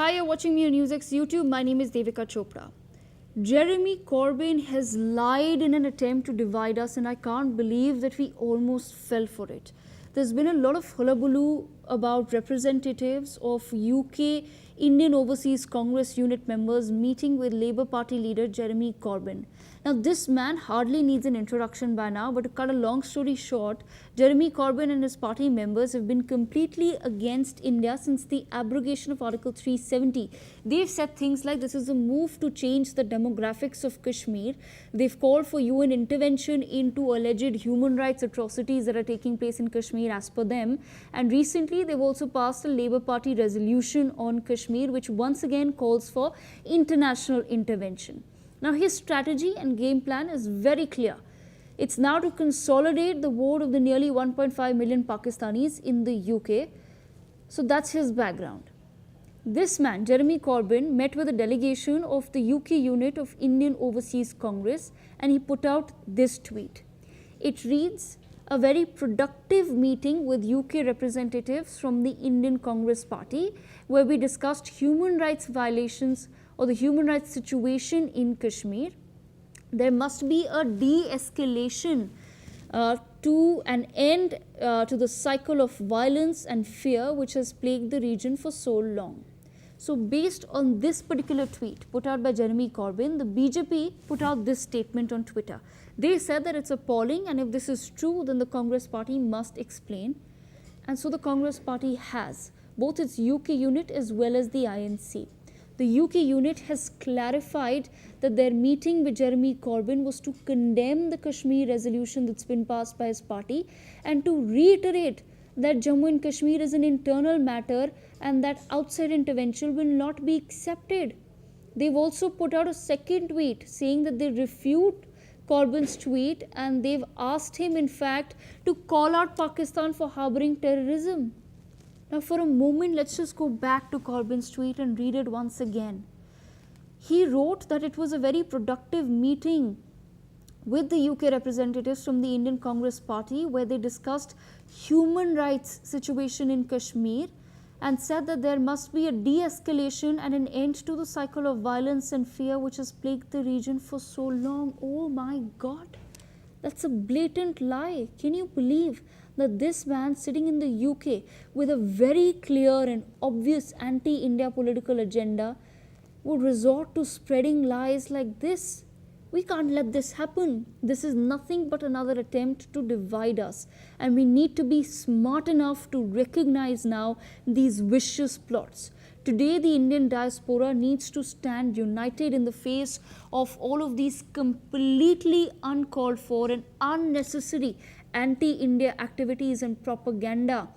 Hi, you're watching me on NewsX YouTube. My name is Devika Chopra. Jeremy Corbyn has lied in an attempt to divide us, and I can't believe that we almost fell for it. There's been a lot of hullabaloo about representatives of UK Indian Overseas Congress unit members meeting with Labour Party leader Jeremy Corbyn. Now, this man hardly needs an introduction by now, but to cut a long story short, Jeremy Corbyn and his party members have been completely against India since the abrogation of Article 370. They've said things like this is a move to change the demographics of Kashmir. They've called for UN intervention into alleged human rights atrocities that are taking place in Kashmir as per them. And recently, they've also passed a Labour Party resolution on Kashmir, which once again calls for international intervention. Now, his strategy and game plan is very clear. It's now to consolidate the vote of the nearly 1.5 million Pakistanis in the UK. So that's his background. This man, Jeremy Corbyn, met with a delegation of the UK unit of Indian Overseas Congress, and he put out this tweet. It reads, "A very productive meeting with UK representatives from the Indian Congress Party, where we discussed human rights violations or the human rights situation in Kashmir. There must be a de-escalation to an end to the cycle of violence and fear which has plagued the region for so long." So based on this particular tweet put out by Jeremy Corbyn, the BJP put out this statement on Twitter. They said that it's appalling, and if this is true, then the Congress Party must explain. And so the Congress Party has, both its UK unit as well as the INC. The UK unit has clarified that their meeting with Jeremy Corbyn was to condemn the Kashmir resolution that's been passed by his party and to reiterate that Jammu and Kashmir is an internal matter and that outside intervention will not be accepted. They've also put out a second tweet saying that they refute Corbyn's tweet, and they've asked him, in fact, to call out Pakistan for harboring terrorism. Now, for a moment, let's just go back to Corbyn's tweet and read it once again. He wrote that it was a very productive meeting with the UK representatives from the Indian Congress Party, where they discussed human rights situation in Kashmir and said that there must be a de-escalation and an end to the cycle of violence and fear which has plagued the region for so long. Oh my God, that's a blatant lie. Can you believe that this man sitting in the UK with a very clear and obvious anti-India political agenda would resort to spreading lies like this? We can't let this happen. This is nothing but another attempt to divide us. And we need to be smart enough to recognize now these vicious plots. Today, the Indian diaspora needs to stand united in the face of all of these completely uncalled for and unnecessary anti-India activities and propaganda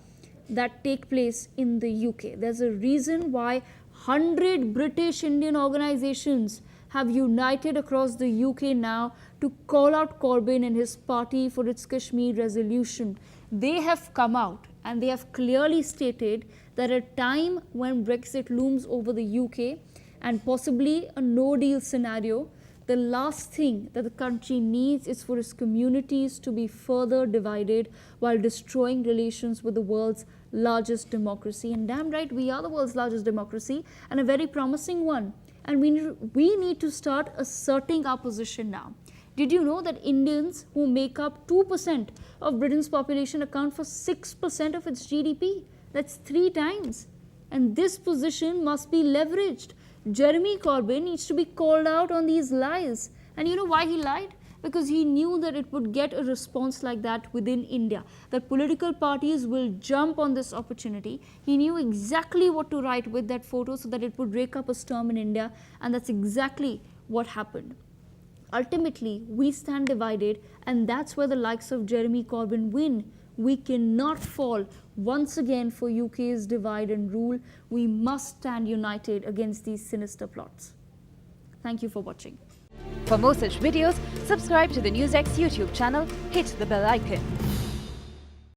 that take place in the UK. There's a reason why 100 British Indian organizations have united across the UK now to call out Corbyn and his party for its Kashmir resolution. They have come out and they have clearly stated that at a time when Brexit looms over the UK and possibly a no-deal scenario, the last thing that the country needs is for its communities to be further divided while destroying relations with the world's largest democracy. And damn right, we are the world's largest democracy, and a very promising one. And we need to start asserting our position now. Did you know that Indians, who make up 2% of Britain's population, account for 6% of its GDP? That's 3 times. And this position must be leveraged. Jeremy Corbyn needs to be called out on these lies. And you know why he lied? Because he knew that it would get a response like that within India, that political parties will jump on this opportunity. He knew exactly what to write with that photo so that it would rake up a storm in India, and that's exactly what happened. Ultimately, we stand divided, and that's where the likes of Jeremy Corbyn win. We cannot fall once again for UK's divide and rule. We must stand united against these sinister plots. Thank you for watching. For more such videos, subscribe to the NewsX YouTube channel, hit the bell icon.